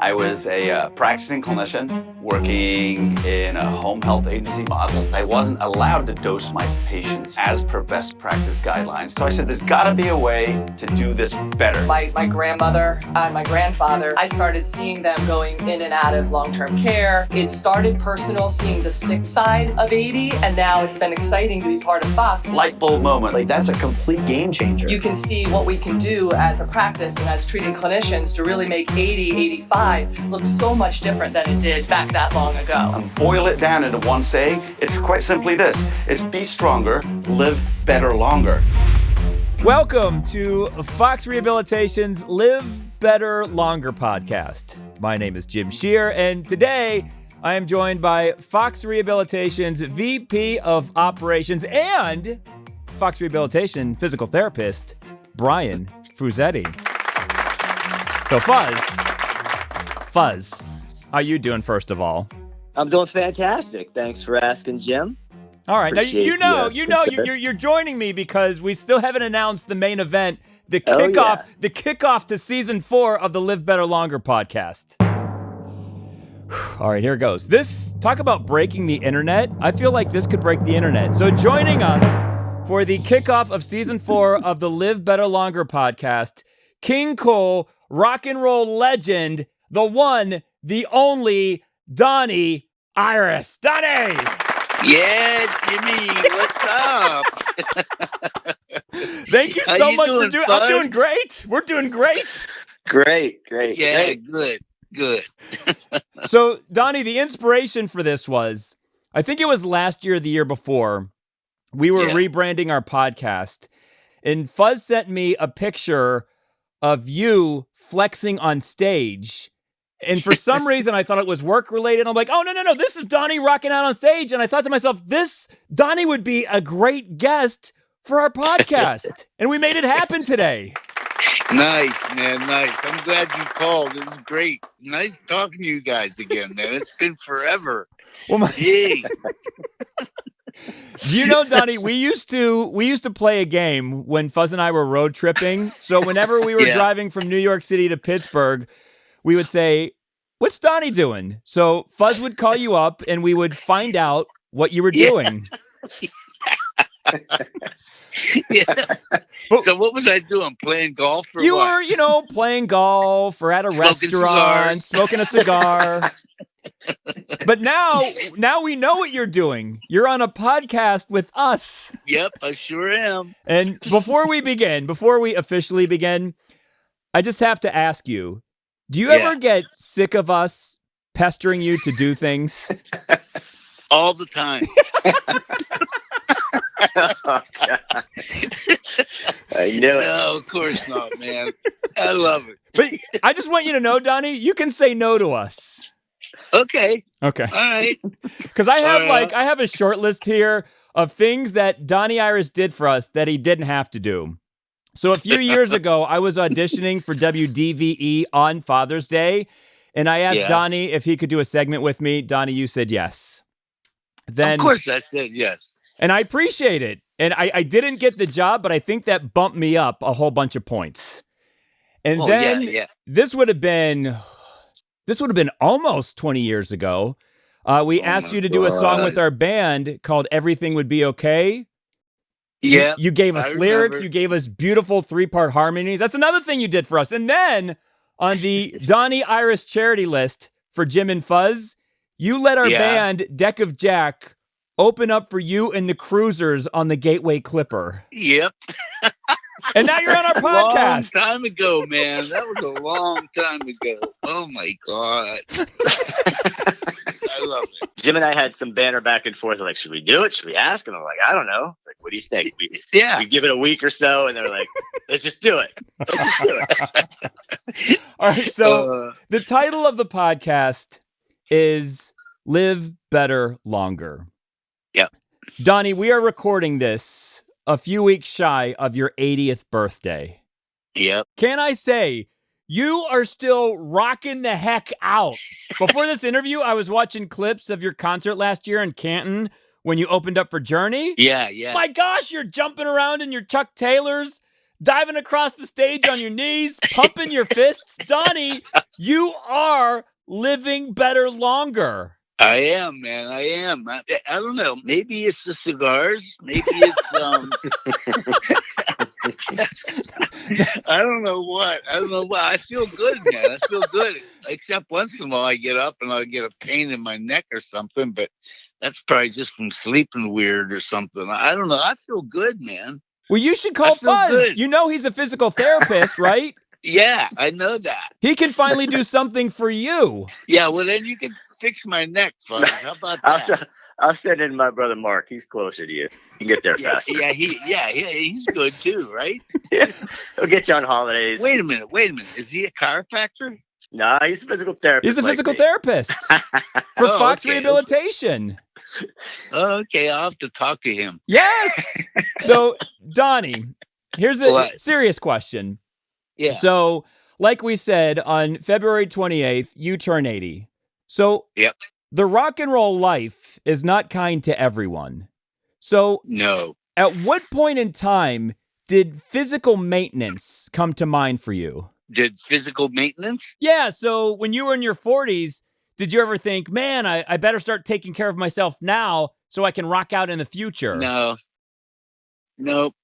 I was a practicing clinician working in a home health agency model. I wasn't allowed to dose my patients as per best practice guidelines. So I said, there's gotta be a way to do this better. My grandmother and my grandfather, I started seeing them going in and out of long-term care. It started personal, seeing the sick side of 80, and now it's been exciting to be part of Fox. Light bulb moment. Like, that's a complete game changer. You can see what we can do as a practice and as treating clinicians to really make 80, 85 look so much different than it did back that long ago. And boil it down into one saying, it's quite simply this. It's be stronger, live better longer. Welcome to Fox Rehabilitation's Live Better Longer podcast. My name is Jim Shear, and today I am joined by Fox Rehabilitation's VP of Operations and Fox Rehabilitation physical therapist, Brian Fruzetti. So Fuzz, how you doing first of all? I'm doing fantastic. Thanks for asking, Jim. All right, now Appreciate you're joining me because we still haven't announced the main event, the kickoff to season 4 of the Live Better Longer podcast. All right, here it goes. Talk about breaking the internet. I feel like this could break the internet. So joining us for the kickoff of season 4 of the Live Better Longer podcast, King Cole, rock and roll legend, the one, the only, Donnie Iris. Donnie! Yeah, Jimmy, what's up? Thank you so much for doing. I'm doing great. We're doing great. Great. Yeah, good. So, Donnie, the inspiration for this was, I think it was last year or the year before, we were rebranding our podcast, and Fuzz sent me a picture of you flexing on stage. And for some reason, I thought it was work-related. I'm like, oh, no, this is Donnie rocking out on stage. And I thought to myself, Donnie would be a great guest for our podcast. And we made it happen today. Nice, man, nice. I'm glad you called. It was great. Nice talking to you guys again, man. It's been forever. Well, Hey. Do you know, Donnie, we used to play a game when Fuzz and I were road tripping. So whenever we were driving from New York City to Pittsburgh, we would say, what's Donnie doing? So Fuzz would call you up and we would find out what you were doing. So what was I doing? Playing golf or you what? were, playing golf or at a restaurant, smoking a cigar. But now we know what you're doing. You're on a podcast with us. Yep, I sure am. And before we officially begin, I just have to ask you, do you ever get sick of us pestering you to do things? All the time. Oh, God. I knew it. No, of course not, man. I love it. But I just want you to know, Donnie, you can say no to us. Okay. All right. Because I have a short list here of things that Donnie Iris did for us that he didn't have to do. So a few years ago, I was auditioning for WDVE on Father's Day, and I asked Donnie if he could do a segment with me. Donnie, you said yes. Then, of course I said yes. And I appreciate it. And I didn't get the job, but I think that bumped me up a whole bunch of points. And this would have been almost 20 years ago. We asked you to do a song with our band called Everything Would Be Okay. Yeah. You gave us lyrics. You gave us beautiful 3-part harmonies. That's another thing you did for us. And then on the Donnie Iris charity list for Jim and Fuzz, you let our band, Deck of Jack, open up for you and the Cruisers on the Gateway Clipper. Yep. And now you're on our podcast. Long time ago, man. That was a long time ago. Oh, my God. I love it. Jim and I had some banter back and forth. Like, should we do it? Should we ask? And I'm like, I don't know. Like, what do you think? We give it a week or so, and they're like, let's just do it. All right, so the title of the podcast is Live Better Longer. Yep. Donnie, we are recording this a few weeks shy of your 80th birthday. Yep. Can I say, you are still rocking the heck out. Before this interview, I was watching clips of your concert last year in Canton when you opened up for Journey. Yeah. My gosh, you're jumping around in your Chuck Taylors, diving across the stage on your knees, pumping your fists. Donnie, You are living better longer. I am, man. I am. I don't know. Maybe it's the cigars. Maybe it's I don't know what. I feel good, man. I feel good. Except once in a while I get up and I'll get a pain in my neck or something, but that's probably just from sleeping weird or something. I don't know. I feel good, man. Well, you should call Fuzz. Good. You know he's a physical therapist, right? Yeah, I know that. He can finally do something for you. Yeah, well, then you can fix my neck, Fuzz. How about that? I'll send in my brother Mark. He's closer to you. You can get there faster. Yeah, he's good too, right? Yeah. He'll get you on holidays. Wait a minute. Is he a chiropractor? No, he's a physical therapist. He's a physical therapist for Fox Rehabilitation. Oh, okay, I'll have to talk to him. Yes. So, Donnie, here's a serious question. Yeah. So, like we said, on February 28th, you turn 80. So, yep. The rock and roll life is not kind to everyone. So, no. At what point in time did physical maintenance come to mind for you? Did physical maintenance? Yeah. So, when you were in your 40s, did you ever think, man, I better start taking care of myself now so I can rock out in the future? No. Nope.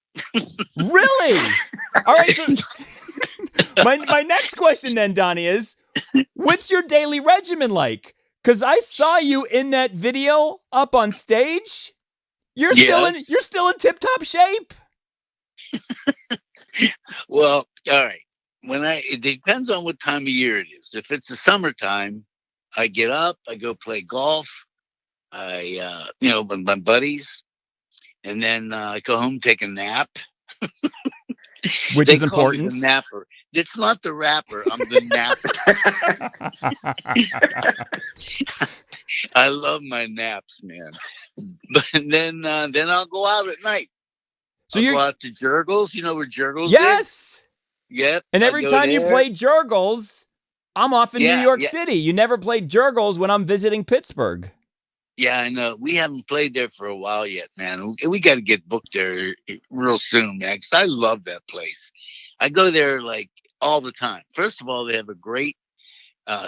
Really? All right. So my next question then, Donnie, is what's your daily regimen like? Because I saw you in that video up on stage. You're still in tip-top shape. Well, all right. It depends on what time of year it is. If it's the summertime, I get up, I go play golf, with my buddies, and then I go home, take a nap. Which is important. The napper. It's not the rapper. I'm the napper. I love my naps, man. But then I'll go out at night. So you go out to Jurgles. You know where Jurgles is? Yes. Yep. And every time you play Jurgles, I'm off in New York City. You never played Jurgles when I'm visiting Pittsburgh. Yeah, I know. We haven't played there for a while yet, man. We got to get booked there real soon, man, because I love that place. I go there like all the time. First of all, they have a great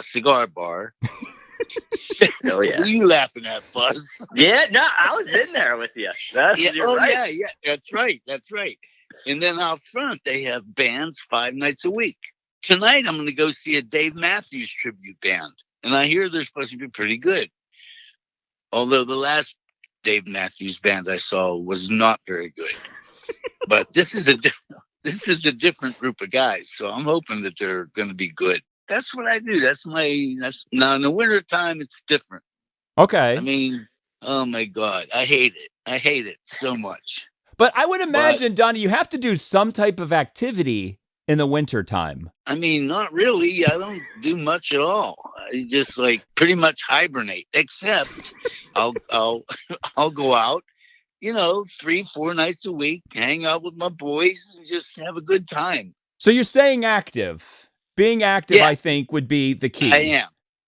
cigar bar. Oh, yeah. What are you laughing at, Fuzz? Yeah, no, I was in there with you. You're right. Yeah, that's right. And then out front, they have bands 5 nights a week. Tonight, I'm going to go see a Dave Matthews tribute band, and I hear they're supposed to be pretty good. Although the last Dave Matthews band I saw was not very good, but this is a different group of guys, so I'm hoping that they're going to be good. That's what I do. That's now in the wintertime, it's different. Okay. I mean, oh my God, I hate it. I hate it so much. But I would imagine, Donnie, you have to do some type of activity in the wintertime. I mean, not really. I don't do much at all. I just pretty much hibernate, except I'll go out, 3-4 nights a week, hang out with my boys and just have a good time. So you're staying active. Being active, I think, would be the key. I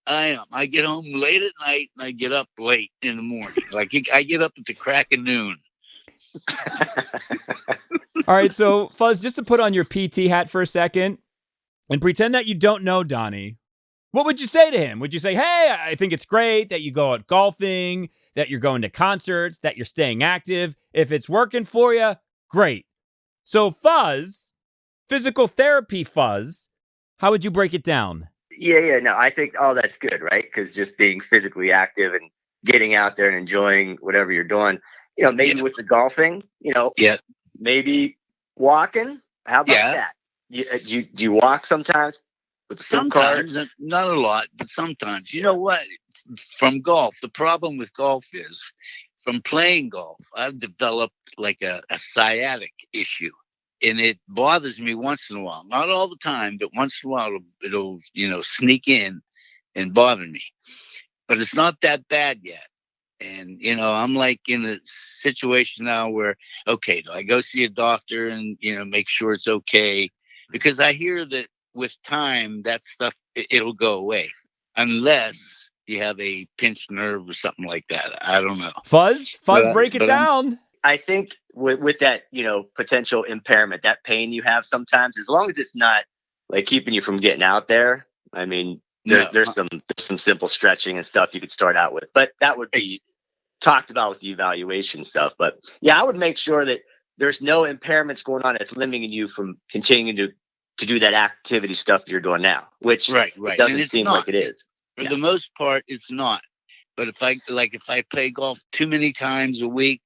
am. I get home late at night and I get up late in the morning. I get up at the crack of noon. All right, so Fuzz, just to put on your PT hat for a second and pretend that you don't know Donnie, what would you say to him? Would you say, hey, I think it's great that you go out golfing, that you're going to concerts, that you're staying active. If it's working for you, great. So Fuzz, physical therapy Fuzz, how would you break it down? Yeah. No, I think all that's good, right? Because just being physically active and getting out there and enjoying whatever you're doing, maybe with the golfing, maybe walking. How about that? Do you walk sometimes with the sometimes, not a lot, but sometimes. You know what? From golf, the problem with golf is from playing golf, I've developed a sciatic issue. And it bothers me once in a while. Not all the time, but once in a while it'll sneak in and bother me. But it's not that bad yet. And, I'm in a situation now where, okay, do I go see a doctor and, make sure it's okay? Because I hear that with time, that stuff, it'll go away. Unless you have a pinched nerve or something like that. I don't know. Fuzz, break it down. I think with that, potential impairment, that pain you have sometimes, as long as it's not keeping you from getting out there, I mean, No. there's some simple stretching and stuff you could start out with, but that would be talked about with the evaluation stuff. But yeah, I would make sure that there's no impairments going on that's limiting you from continuing to do that activity stuff that you're doing now, which Right. it doesn't seem not. like it is. For the most part, it's not. But if I play golf too many times a week,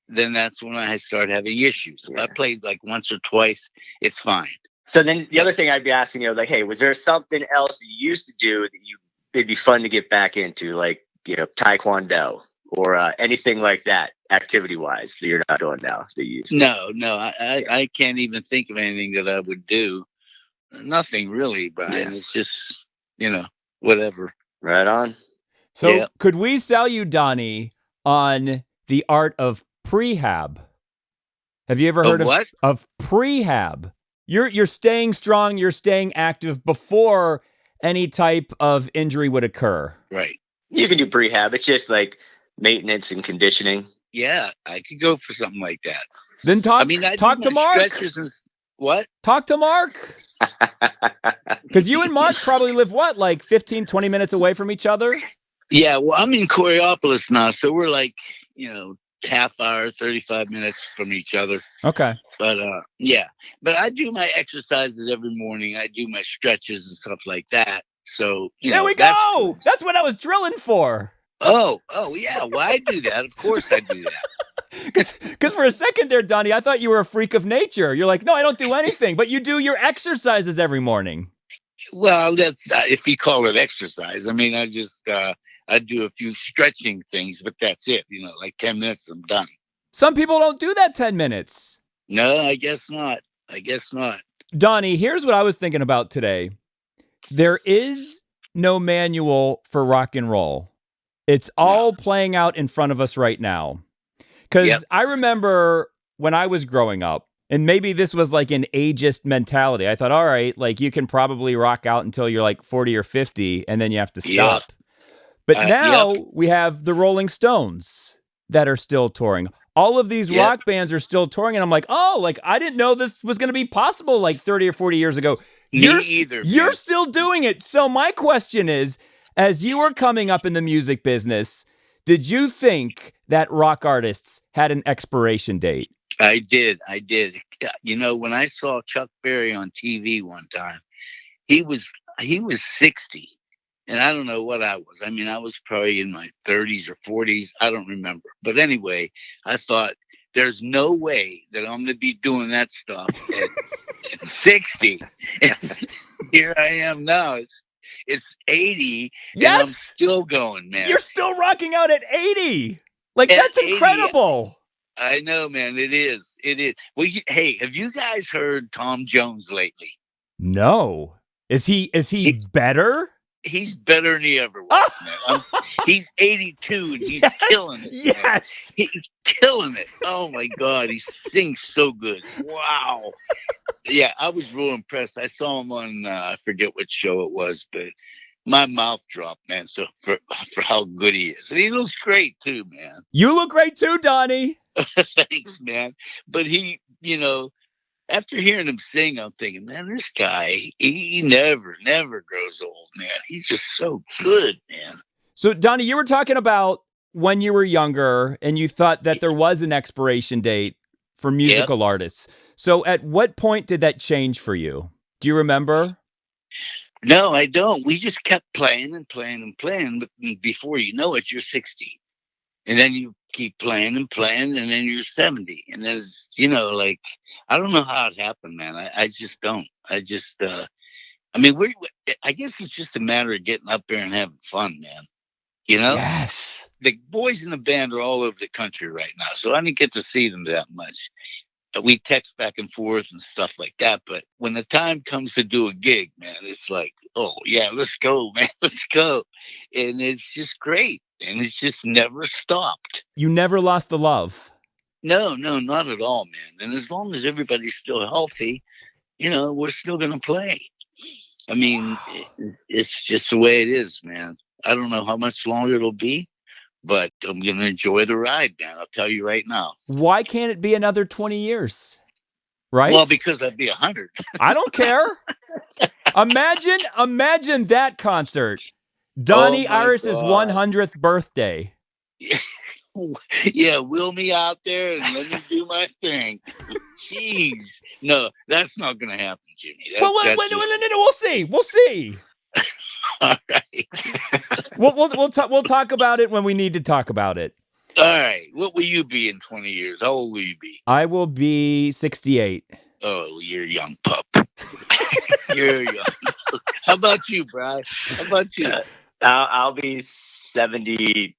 then that's when I start having issues. If I played like once or twice, it's fine. So then the other thing I'd be asking you, like, hey, was there something else you used to do that it'd be fun to get back into, like, Taekwondo or anything like that, activity wise, that you're not doing now that you used to? No, I can't even think of anything that I would do. Nothing really, Brian. It's just, whatever. Right on. So could we sell you, Donnie, on the art of prehab? Have you ever heard of prehab? You're staying strong, you're staying active before any type of injury would occur. Right. You can do prehab. It's just like maintenance and conditioning. Yeah, I could go for something like that. Then talk to Mark. What? Talk to Mark. Because you and Mark probably live, like 15, 20 minutes away from each other? Yeah, well, I'm in Coraopolis now, so we're like, half hour, 35 minutes from each other. Okay. But but I do my exercises every morning. I do my stretches and stuff like that. So there we go. That's what I was drilling for. Oh yeah. Well, I do that. Of course, I do that. Because for a second there, Donnie, I thought you were a freak of nature. You're like, no, I don't do anything, but you do your exercises every morning. Well, that's if you call it exercise. I mean, I just I do a few stretching things, but that's it. Like 10 minutes, I'm done. Some people don't do that 10 minutes. No, I guess not. Donnie, here's what I was thinking about today. There is no manual for rock and roll. It's all playing out in front of us right now. Because I remember when I was growing up, and maybe this was like an ageist mentality. I thought, all right, like you can probably rock out until you're like 40 or 50, and then you have to stop. Yep. But now we have the Rolling Stones that are still touring. All of these rock bands are still touring, and I'm like, oh, like I didn't know this was going to be possible like 30 or 40 years ago. You're still doing it. So my question is, as you were coming up in the music business, did you think that rock artists had an expiration date? I did. When I saw Chuck Berry on TV one time, he was 60. And I don't know what I was. I mean, I was probably in my 30s or 40s. I don't remember. But anyway, I thought there's no way that I'm going to be doing that stuff at 60. And here I am now. It's 80. Yes. And I'm still going, man. You're still rocking out at 80. Like, that's incredible. 80, I know, man. It is. Well, hey, have you guys heard Tom Jones lately? No. Is he better? He's better than he ever was, man. He's 82 and he's killing it. Yes. Man. He's killing it. Oh my God. He sings so good. Wow. Yeah, I was real impressed. I saw him on, I forget what show it was, but my mouth dropped, man. So for how good he is. And he looks great too, man. You look great too, Donnie. Thanks, man. But he, after hearing him sing, I'm thinking, man, this guy, he never grows old, man. He's just so good, man. So, Donnie, you were talking about when you were younger and you thought that there was an expiration date for musical artists. So at what point did that change for you? Do you remember? No, I don't. We just kept playing and playing and playing. But before you know it, you're 60. And then you keep playing and playing, and then you're 70. And there's, like, I don't know how it happened, man. I just don't. I guess it's just a matter of getting up there and having fun, man. Yes. The boys in the band are all over the country right now, so I didn't get to see them that much. We text back and forth and stuff like that. But when the time comes to do a gig, man, it's like, oh, yeah, let's go, man. Let's go. And it's just great. And it's just never stopped. You never lost the love. No, not at all, man. And as long as everybody's still healthy, we're still going to play. I mean, it's just the way it is, man. I don't know how much longer it'll be, but I'm going to enjoy the ride, man. I'll tell you right now. Why can't it be another 20 years? Right? Well, because I'd be 100. I don't care. Imagine that concert. Donnie Iris's 100th birthday. Yeah, wheel me out there and let me do my thing. Jeez. No, that's not going to happen, Jimmy. No, we'll see. We'll see. All right. We'll talk about it when we need to talk about it. All right. What will you be in 20 years? How old will you be? I will be 68. Oh, you're a young pup. You're young. How about you, Brian? How about you? I'll be 72.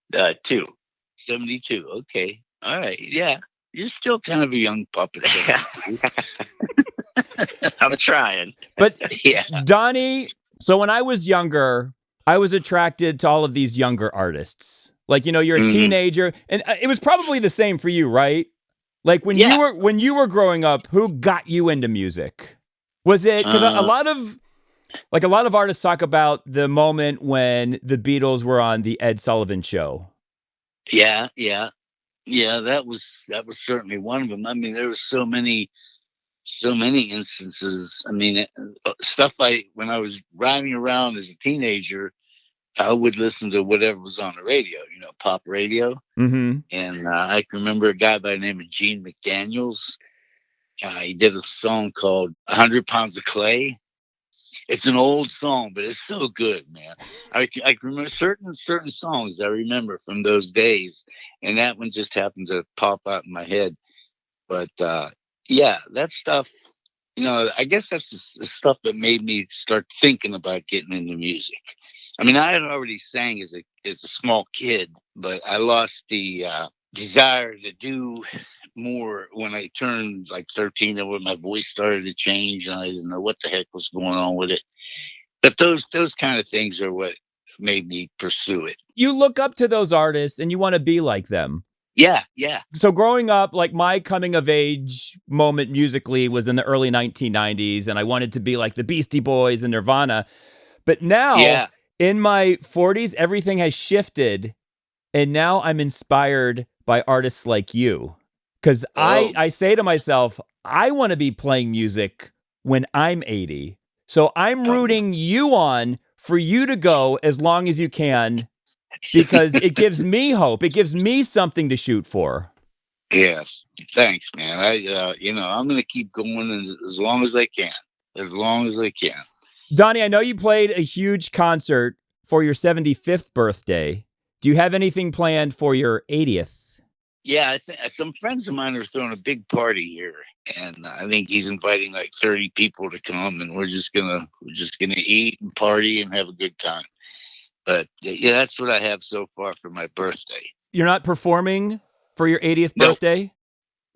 72. Okay. All right. Yeah. You're still kind of a young pup. I'm trying. But yeah. Donnie, so when I was younger, I was attracted to all of these younger artists. Like, you're a teenager, and it was probably the same for you, right? Like when you were growing up, who got you into music? Was it because a lot of artists talk about the moment when the Beatles were on the Ed Sullivan Show? Yeah. That was certainly one of them. I mean, there were so many instances. I mean, stuff when I was riding around as a teenager, I would listen to whatever was on the radio, pop radio. Mm-hmm. And I can remember a guy by the name of Gene McDaniels. He did a song called 100 Pounds of Clay. It's an old song, but it's so good, man. I can remember certain songs I remember from those days, and that one just happened to pop out in my head. But yeah, that stuff, I guess that's the stuff that made me start thinking about getting into music. I mean, I had already sang as a small kid, but I lost the desire to do more when I turned like 13, and when my voice started to change, and I didn't know what the heck was going on with it. But those kind of things are what made me pursue it. You look up to those artists and you want to be like them. Yeah. So growing up, like my coming of age moment musically was in the early 1990s, and I wanted to be like the Beastie Boys and Nirvana. But now in my 40s, everything has shifted, and now I'm inspired by artists like you. Because I say to myself, I want to be playing music when I'm 80. So I'm rooting you on for you to go as long as you can, because it gives me hope. It gives me something to shoot for. Yes. Thanks, man. I'm going to keep going as long as I can. As long as I can. Donnie, I know you played a huge concert for your 75th birthday. Do you have anything planned for your 80th? Yeah, some friends of mine are throwing a big party here, and I think he's inviting like 30 people to come, and we're just gonna eat and party and have a good time. But yeah, that's what I have so far for my birthday. You're not performing for your 80th birthday?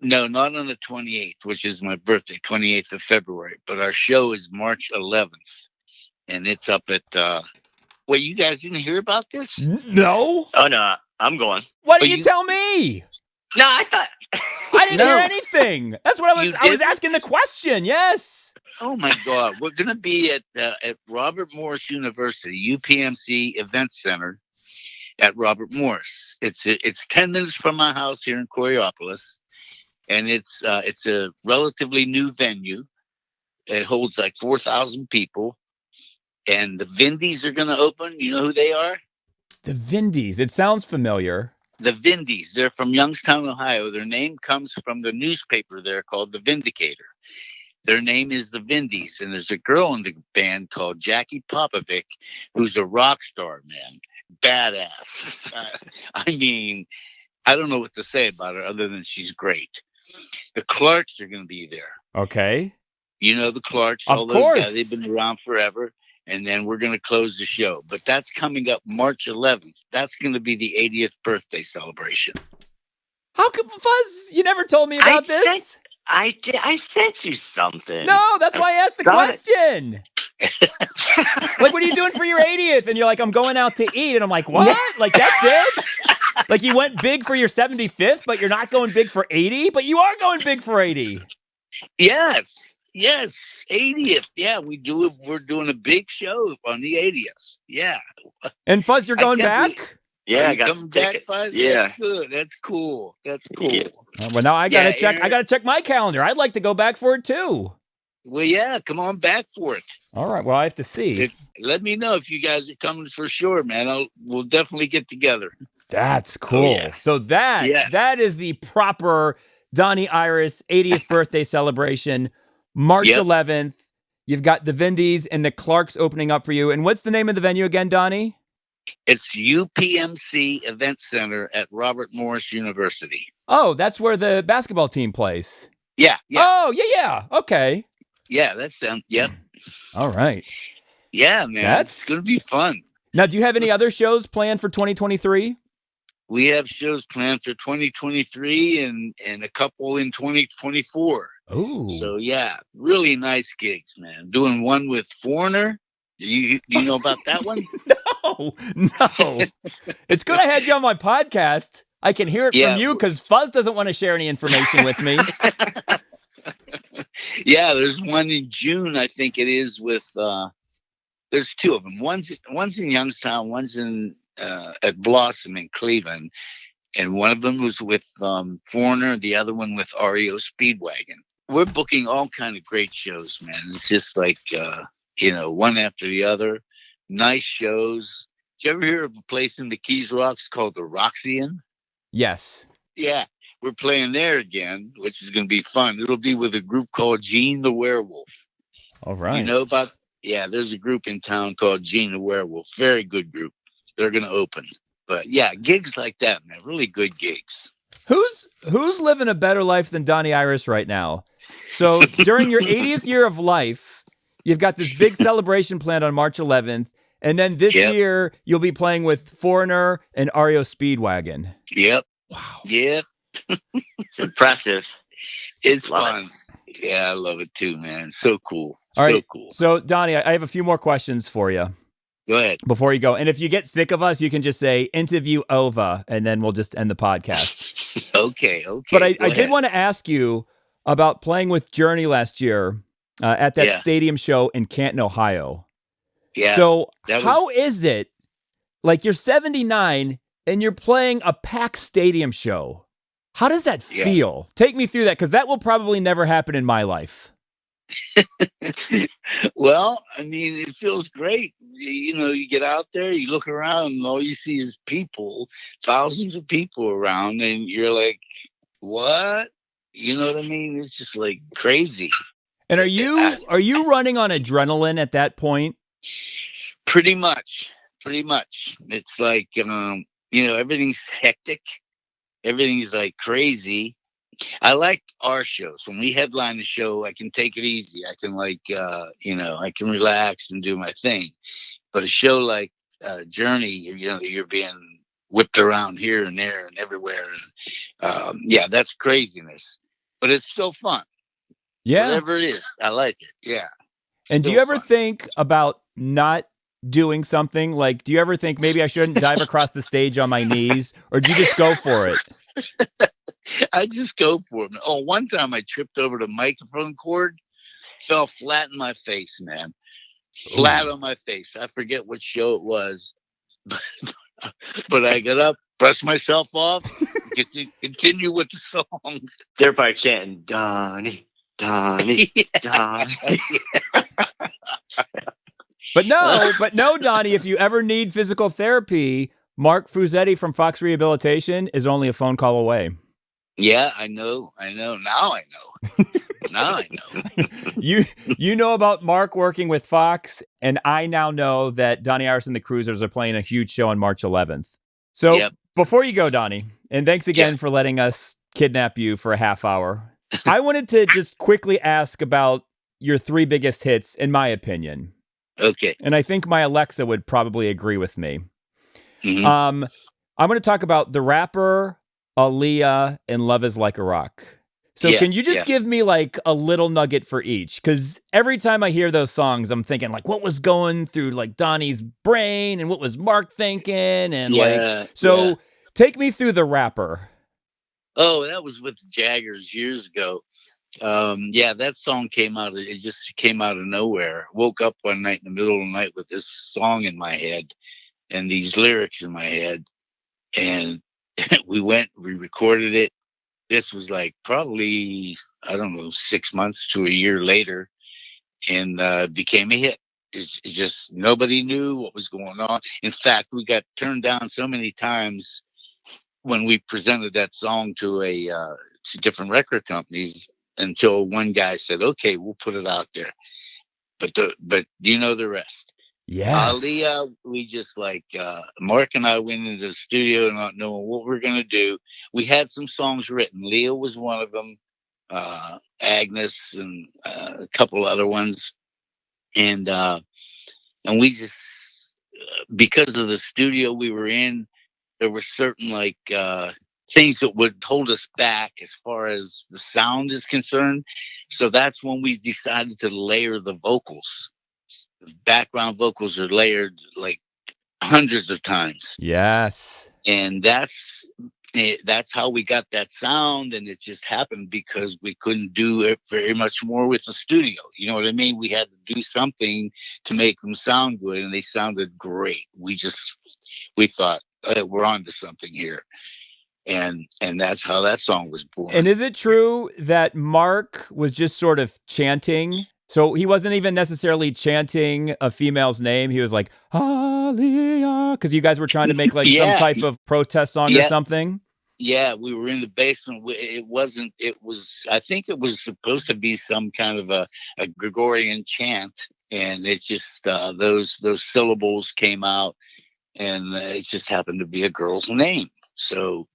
No, not on the 28th, which is my birthday, 28th of February. But our show is March 11th, and it's up at. Wait, you guys didn't hear about this? No. Oh no, I'm going. Why didn't you tell me? No, I thought I didn't hear anything. That's what I was asking the question. Yes. Oh my God, we're gonna be at Robert Morris University, UPMC Event Center at Robert Morris. It's 10 minutes from my house here in Coraopolis, and it's a relatively new venue. It holds like 4,000 people, and the Vindies are gonna open. You know who they are? The Vindies. It sounds familiar. The Vindies. They're from Youngstown, Ohio. Their name comes from the newspaper there called The Vindicator. Their name is the Vindies, and there's a girl in the band called Jackie Popovic, who's a rock star, man. Badass. I mean, I don't know what to say about her other than she's great. The Clarks are going to be there. Okay. You know the Clarks. Of course. Guys, they've been around forever. And then we're going to close the show. But that's coming up March 11th. That's going to be the 80th birthday celebration. How come, Fuzz, you never told me about this? I sent you something. No, that's why I asked the question. Like, what are you doing for your 80th? And you're like, I'm going out to eat. And I'm like, what? Like, that's it? Like, you went big for your 75th, but you're not going big for 80? But you are going big for 80. Yes, 80th. Yeah, we're doing a big show on the 80th. Yeah. And Fuzz, you're going back? Yeah, I got some tickets. Back, yeah, that's good. That's cool. Yeah. Well, now I gotta check. I gotta check my calendar. I'd like to go back for it too. Well, yeah, come on back for it. All right. Well, I have to see. Let me know if you guys are coming for sure, man. We'll definitely get together. That's cool. Oh, yeah. So that is the proper Donnie Iris 80th birthday celebration, March 11th. You've got the Vindies and the Clarks opening up for you. And what's the name of the venue again, Donnie? It's UPMC Event Center at Robert Morris University. Oh, that's where the basketball team plays. Yeah. Oh, yeah. Okay. Yeah, that's them. Yep. All right. Yeah, man. It's going to be fun. Now, do you have any other shows planned for 2023? We have shows planned for 2023 and a couple in 2024. Oh. So, yeah, really nice gigs, man. Doing one with Foreigner. Do you know about that one? No. It's good I had you on my podcast. I can hear it from you because Fuzz doesn't want to share any information with me. Yeah, there's one in June, I think it is, with there's two of them. One's in Youngstown, one's in at Blossom in Cleveland, and one of them was with Foreigner, the other one with REO Speedwagon. We're booking all kind of great shows, man. It's just like one after the other. Nice shows. Did you ever hear of a place in the Keys Rocks called the Roxy-Inn? Yes. Yeah, we're playing there again, which is going to be fun. It'll be with a group called Gene the Werewolf. All right. You know about? Yeah, there's a group in town called Gene the Werewolf. Very good group. They're going to open. But yeah, gigs like that, man. Really good gigs. Who's living a better life than Donnie Iris right now? So during your 80th year of life, you've got this big celebration planned on March 11th. And then this year, you'll be playing with Foreigner and REO Speedwagon. Yep. Wow. Yep. It's impressive. It's fun. Yeah, I love it too, man. So cool. All right. Cool. So, Donnie, I have a few more questions for you. Go ahead. Before you go. And if you get sick of us, you can just say interview over, and then we'll just end the podcast. Okay. But I did want to ask you about playing with Journey last year at that stadium show in Canton, Ohio. Yeah. So how is it, like you're 79 and you're playing a packed stadium show? How does that feel? Take me through that, because that will probably never happen in my life. Well, I mean, it feels great. You get out there, you look around, and all you see is people, thousands of people around, and you're like, what? You know what I mean? It's just like crazy. And are you running on adrenaline at that point? Pretty much. It's like, everything's hectic. Everything's like crazy. I like our shows. When we headline the show, I can take it easy. I can I can relax and do my thing. But a show like Journey, you're being whipped around here and there and everywhere. And that's craziness. But it's still fun. Yeah. Whatever it is, I like it. Yeah. And do you ever think about not doing something? Like, do you ever think maybe I shouldn't dive across the stage on my knees, or do you just go for it? I just go for it. Oh, one time I tripped over the microphone cord, fell flat in my face, man. Flat on my face. I forget what show it was, but I got up, brushed myself off, continue with the song. They're probably chanting, Donnie, Donnie, Donnie. But no, Donnie, if you ever need physical therapy, Mark Fusetti from Fox Rehabilitation is only a phone call away. Yeah, I know. Now I know. You know about Mark working with Fox, and I now know that Donnie Iris and the Cruisers are playing a huge show on March 11th. So before you go, Donnie, and thanks again for letting us kidnap you for a half hour, I wanted to just quickly ask about your three biggest hits, in my opinion. Okay. And I think my Alexa would probably agree with me. Mm-hmm. I'm going to talk about The Rapper, Leah, and Love is Like a Rock. So can you just give me like a little nugget for each? Because every time I hear those songs, I'm thinking like, what was going through like Donnie's brain, and what was Mark thinking? And take me through The Rapper. Oh, that was with the Jaggers years ago. That song just came out of nowhere. Woke up one night in the middle of the night with this song in my head and these lyrics in my head. And we recorded it. This was like probably, I don't know, 6 months to a year later. became a hit. It's just nobody knew what was going on. In fact, we got turned down so many times when we presented that song to to different record companies until one guy said, "Okay, we'll put it out there." But you know the rest. Yes. Leah, we just Mark and I went into the studio not knowing what we're gonna do. We had some songs written. Leah was one of them. Agnes and a couple other ones, and we just because of the studio we were in, there were certain things that would hold us back as far as the sound is concerned. So that's when we decided to layer the vocals. The background vocals are layered like hundreds of times. Yes. And that's how we got that sound, and it just happened because we couldn't do it very much more with the studio. You know what I mean? We had to do something to make them sound good, and they sounded great. We thought we're on to something here, and that's how that song was born. And is it true that Mark was just sort of chanting? So he wasn't even necessarily chanting a female's name. He was like, Hallelujah, because you guys were trying to make some type of protest song or something. Yeah, we were in the basement. It wasn't. It was. I think it was supposed to be some kind of a Gregorian chant, and it just those syllables came out, and it just happened to be a girl's name. So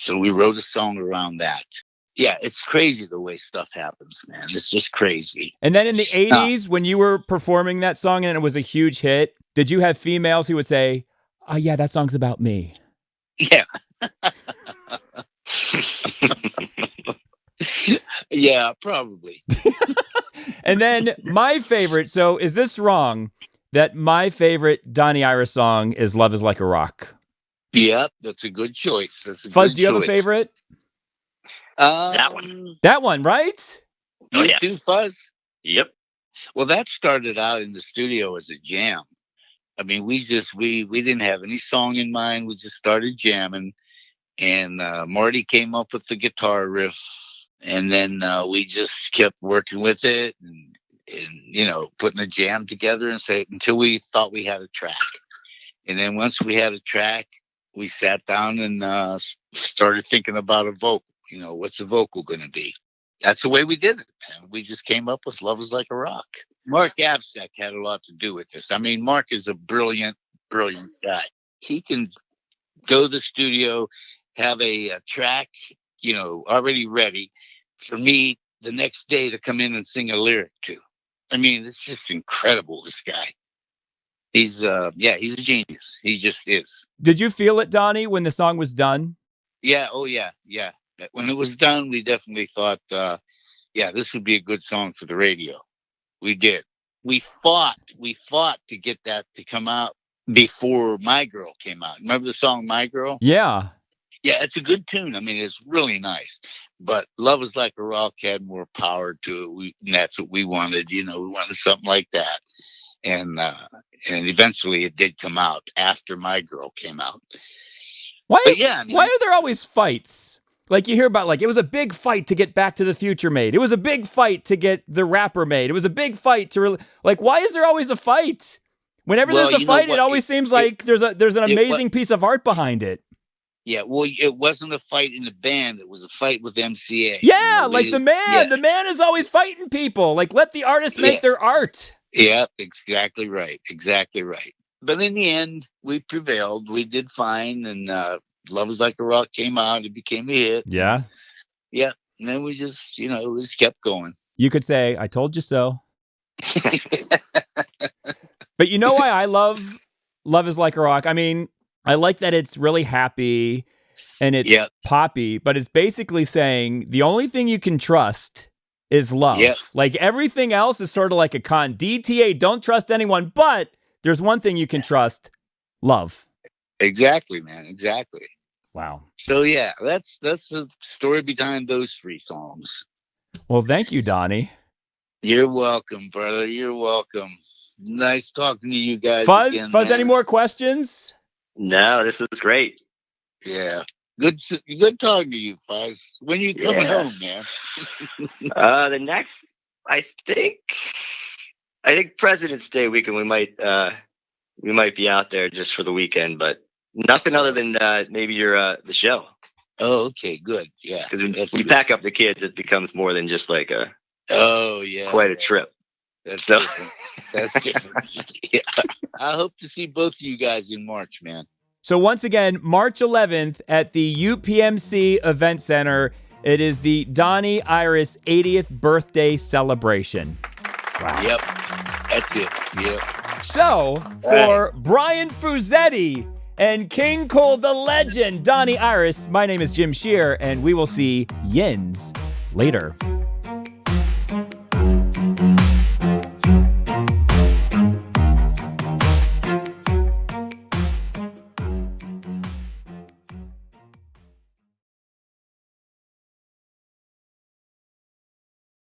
we wrote a song around that. Yeah, it's crazy the way stuff happens, man. It's just crazy. And then in the 80s, when you were performing that song and it was a huge hit, did you have females who would say, "Oh yeah, that song's about me"? Yeah. Yeah, probably. And then my favorite, so is this wrong, that my favorite Donnie Iris song is Love is Like a Rock? Yep, that's a good choice. Fuzz, do you have a favorite? That one. That one, right? Oh, yeah. Too, Fuzz? Yep. Well, that started out in the studio as a jam. I mean, we didn't have any song in mind. We just started jamming, and Marty came up with the guitar riff, and then we just kept working with it and putting a jam together until we thought we had a track. And then once we had a track, we sat down and started thinking about a vocal. What's the vocal going to be? That's the way we did it. And we just came up with Love is Like a Rock. Mark Abstack had a lot to do with this. I mean, Mark is a brilliant, brilliant guy. He can go to the studio, have a track, already ready for me the next day to come in and sing a lyric to. I mean, it's just incredible, this guy. He's a genius. He just is. Did you feel it, Donnie, when the song was done? Yeah. Oh, yeah. Yeah. When it was done, we definitely thought, this would be a good song for the radio. We did. We fought to get that to come out before My Girl came out. Remember the song My Girl? Yeah. Yeah, it's a good tune. I mean, it's really nice. But Love is Like a Rock had more power to it. And that's what we wanted. We wanted something like that. And eventually it did come out after My Girl came out. Why are there always fights? Like you hear about, it was a big fight to get Back to the Future made. It was a big fight to get The Rapper made. It was a big fight to why is there always a fight? Whenever there's a fight, it always seems like there's an amazing piece of art behind it. Yeah, well, it wasn't a fight in the band. It was a fight with MCA. Yeah, the man is always fighting people. Let the artists make their art. Yeah, exactly right. Exactly right. But in the end, we prevailed. We did fine, and Love is Like a Rock came out. It became a hit. Yeah. Yeah. And then we just, we just kept going. You could say, I told you so. But you know why I love Love is Like a Rock? I mean, I like that it's really happy and it's poppy, but it's basically saying the only thing you can trust is love. Yep. Everything else is sort of like a con. DTA, don't trust anyone, but there's one thing you can trust, love. Exactly, man. Exactly. Wow. So yeah, that's the story behind those 3 songs. Well, thank you, Donnie. You're welcome, brother. You're welcome. Nice talking to you guys. Fuzz, again, Fuzz, any more questions? No, this is great. Yeah. Good talking to you, Fuzz. When are you coming home, man? The next, I think, I think President's Day weekend we might be out there just for the weekend, but nothing other than maybe your the show. Oh, okay, good. Yeah, because when you pack up the kids, it becomes more than just like quite a trip. That's different. That's different. Yeah. I hope to see both of you guys in March, man. So once again, March 11th at the UPMC Event Center, it is the Donnie Iris 80th birthday celebration. Wow. Yep, that's it. Yep. So, for Brian Fuzetti and King Cole the Legend, Donnie Iris, my name is Jim Shear, and we will see Yins later.